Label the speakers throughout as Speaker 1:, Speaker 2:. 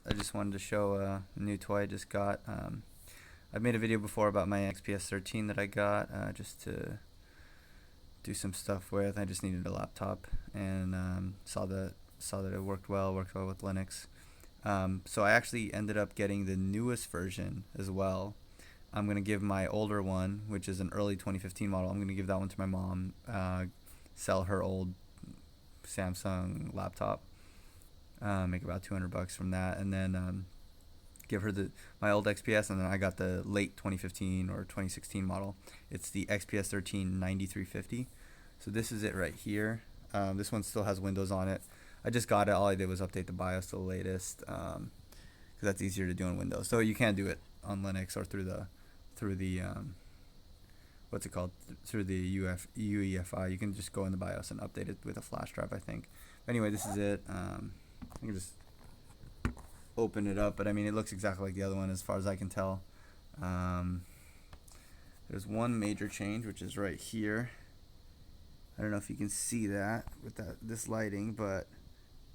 Speaker 1: I just wanted to show a new toy I just got. I've made a video before about my XPS13 that I got just to do some stuff with. I just needed a laptop and saw that it worked well with Linux. So I actually ended up getting the newest version as well. I'm gonna give my older one, which is an early 2015 model. I'm gonna give that one to my mom. Sell her old Samsung laptop. Make about 200 bucks from that, and then give her my old XPS, and then I got the late 2015 or 2016 model. It's the XPS13 9350. So this is it right here. This one still has Windows on it. I just got it. All I did was update the BIOS to the latest, because that's easier to do in Windows. So you can't do it on Linux or through the what's it called, through the UEFI. You can just go in the BIOS and update it with a flash drive, I think. Anyway, this is it. I can just open it up, but I mean, it looks exactly like the other one as far as I can tell. There's one major change, which is right here. I don't know if you can see that with this lighting, but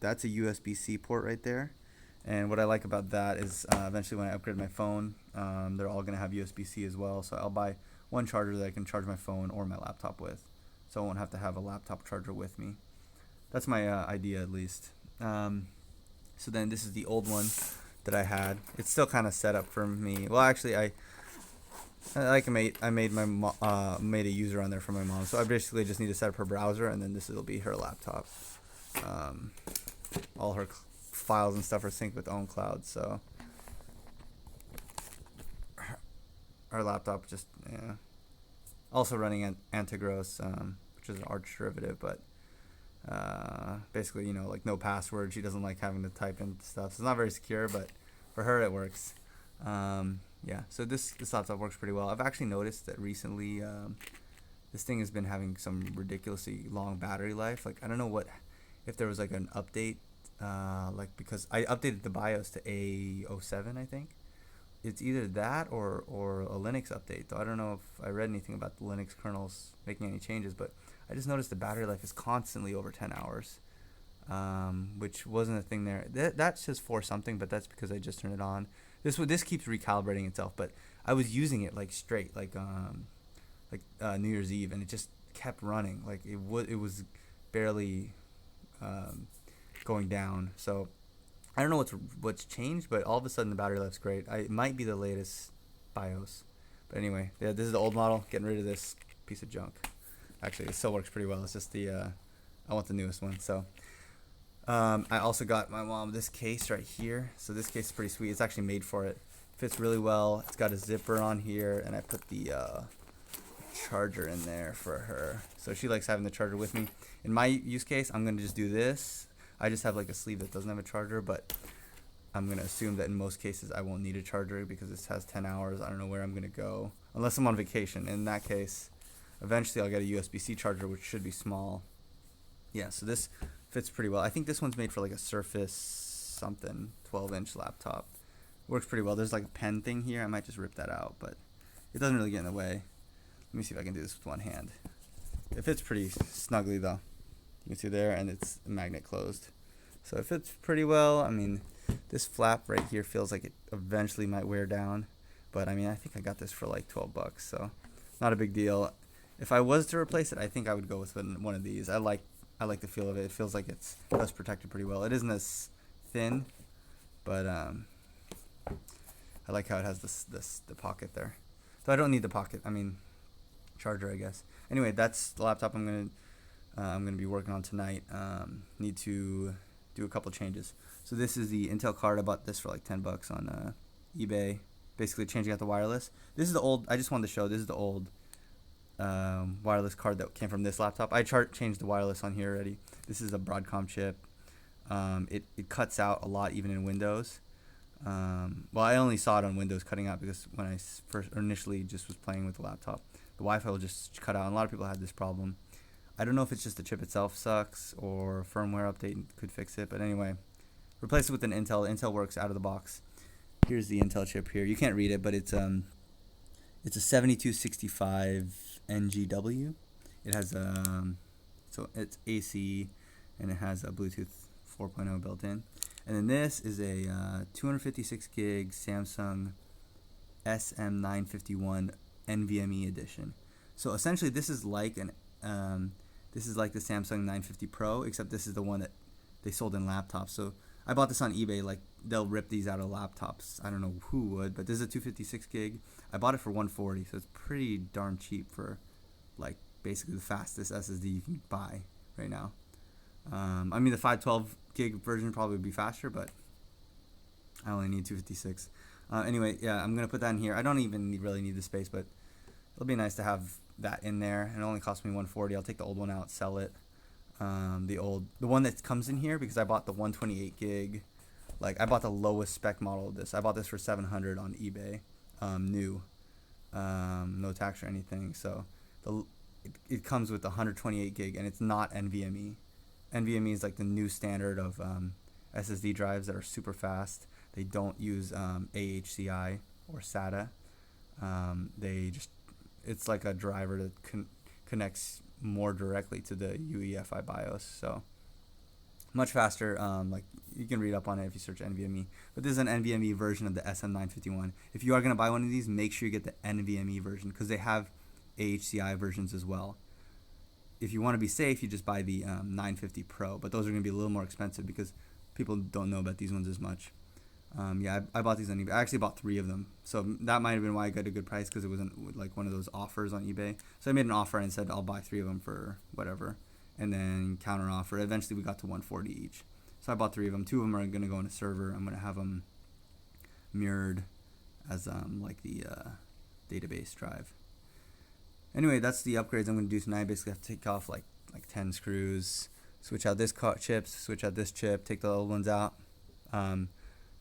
Speaker 1: that's a USB-C port right there. And what I like about that is eventually when I upgrade my phone, they're all going to have USB-C as well. So I'll buy one charger that I can charge my phone or my laptop with, so I won't have to have a laptop charger with me. That's my idea, at least. So then this is the old one that I had. It's still kind of set up for me. Well, actually, I made made a user on there for my mom. So I basically just need to set up her browser, and then this will be her laptop. All her files and stuff are synced with OwnCloud, so our laptop just also running Antigros, which is an Arch derivative, but basically, like no password. She doesn't like having to type in stuff, so it's not very secure, but for her it works. Yeah, so this laptop works pretty well. I've actually noticed that recently this thing has been having some ridiculously long battery life. Like, I don't know if there was like an update, like, because I updated the BIOS to A07, I think. It's either that or a Linux update, though I don't know if I read anything about the Linux kernels making any changes, but I just noticed the battery life is constantly over 10 hours, which wasn't a thing there. That says 4 something, but that's because I just turned it on. This keeps recalibrating itself, but I was using it like straight, like New Year's Eve, and it just kept running. Like it was barely going down. So I don't know what's changed, but all of a sudden the battery life's great. It might be the latest BIOS, but anyway, yeah, this is the old model. Getting rid of this piece of junk. Actually, it still works pretty well. It's just I want the newest one. So I also got my mom this case right here. So this case is pretty sweet. It's actually made for it. Fits really well. It's got a zipper on here, and I put the charger in there for her. So she likes having the charger with me. In my use case, I'm gonna just do this. I just have like a sleeve that doesn't have a charger, but I'm gonna assume that in most cases I won't need a charger because this has 10 hours. I don't know where I'm gonna go unless I'm on vacation. In that case, eventually I'll get a USB-C charger, which should be small. Yeah, so this fits pretty well. I think this one's made for like a Surface something 12-inch laptop. Works pretty well. There's like a pen thing here. I might just rip that out, but it doesn't really get in the way. Let me see if I can do this with one hand. It fits pretty snugly though. You can see there, and it's magnet closed. So it fits pretty well. I mean, this flap right here feels like it eventually might wear down, but I mean, I think I got this for like 12 bucks, so not a big deal. If I was to replace it, I think I would go with one of these. I like the feel of it. It feels like it's dust protected pretty well. It isn't as thin, but I like how it has the pocket there. So I don't need the pocket. I mean, charger, I guess. Anyway, that's the laptop I'm gonna be working on tonight. Need to do a couple changes. So this is the Intel card. I bought this for like 10 bucks on eBay. Basically changing out the wireless. This is the old. I just wanted to show. This is the old wireless card that came from this laptop. I changed the wireless on here already. This is a Broadcom chip. It cuts out a lot even in Windows. Well, I only saw it on Windows cutting out because when I first initially just was playing with the laptop, the Wi-Fi will just cut out, and a lot of people had this problem. I don't know if it's just the chip itself sucks or a firmware update could fix it, but anyway, replace it with an Intel. Intel works out of the box. Here's the Intel chip here. You can't read it, but it's a 7265 NGW. It has so it's AC, and it has a Bluetooth 4.0 built in. And then this is a 256 gig Samsung SM951 NVMe edition. So essentially, this is like the Samsung 950 Pro, except this is the one that they sold in laptops. So I bought this on eBay. Like, they'll rip these out of laptops. I don't know who would, but this is a 256 gig. I bought it for 140, so it's pretty darn cheap for like basically the fastest SSD you can buy right now. I mean, the 512 gig version probably would be faster, but I only need 256. Anyway, yeah, I'm gonna put that in here. I don't even really need the space, but it'll be nice to have that in there. It only cost me 140. I'll take the old one out, sell it. The one that comes in here, because I bought the 128 gig. Like, I bought the lowest spec model of this. I bought this for 700 on eBay, new, no tax or anything. So it comes with 128 gig, and it's not NVMe. NVMe is like the new standard of SSD drives that are super fast. They don't use AHCI or SATA. It's like a driver that connects more directly to the UEFI BIOS. So much faster. Like, you can read up on it if you search NVMe. But this is an NVMe version of the SM951. If you are going to buy one of these, make sure you get the NVMe version, because they have AHCI versions as well. If you want to be safe, you just buy the 950 Pro, but those are going to be a little more expensive because people don't know about these ones as much. Yeah, I bought these on eBay. I actually bought 3 of them, so that might have been why I got a good price, because it wasn't like one of those offers on eBay. So I made an offer and said I'll buy 3 of them for whatever, and then counter offer. Eventually we got to 140 each. So I bought 3 of them. 2 of them are going to go in a server. I'm going to have them mirrored as like the database drive. Anyway, that's the upgrades I'm going to do tonight. Basically, I have to take off like 10 screws, switch out this chip, switch out this chip, take the old ones out.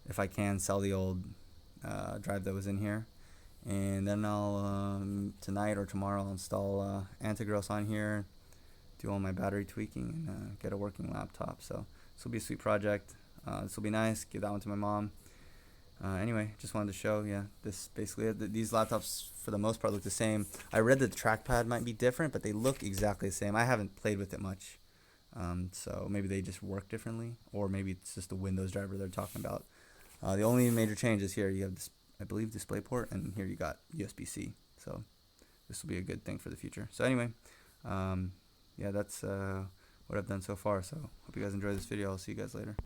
Speaker 1: If I can, sell the old drive that was in here. And then I'll, tonight or tomorrow, I'll install antivirus on here, do all my battery tweaking, and get a working laptop. So this will be a sweet project. This will be nice. Give that one to my mom. Anyway, just wanted to show, this basically these laptops for the most part look the same. I read that the trackpad might be different, but they look exactly the same. I haven't played with it much, so maybe they just work differently, or maybe it's just the Windows driver they're talking about. The only major change is here you have this, I believe, DisplayPort, and here you got USB-C. So this will be a good thing for the future. So anyway, yeah, that's what I've done so far. So hope you guys enjoyed this video. I'll see you guys later.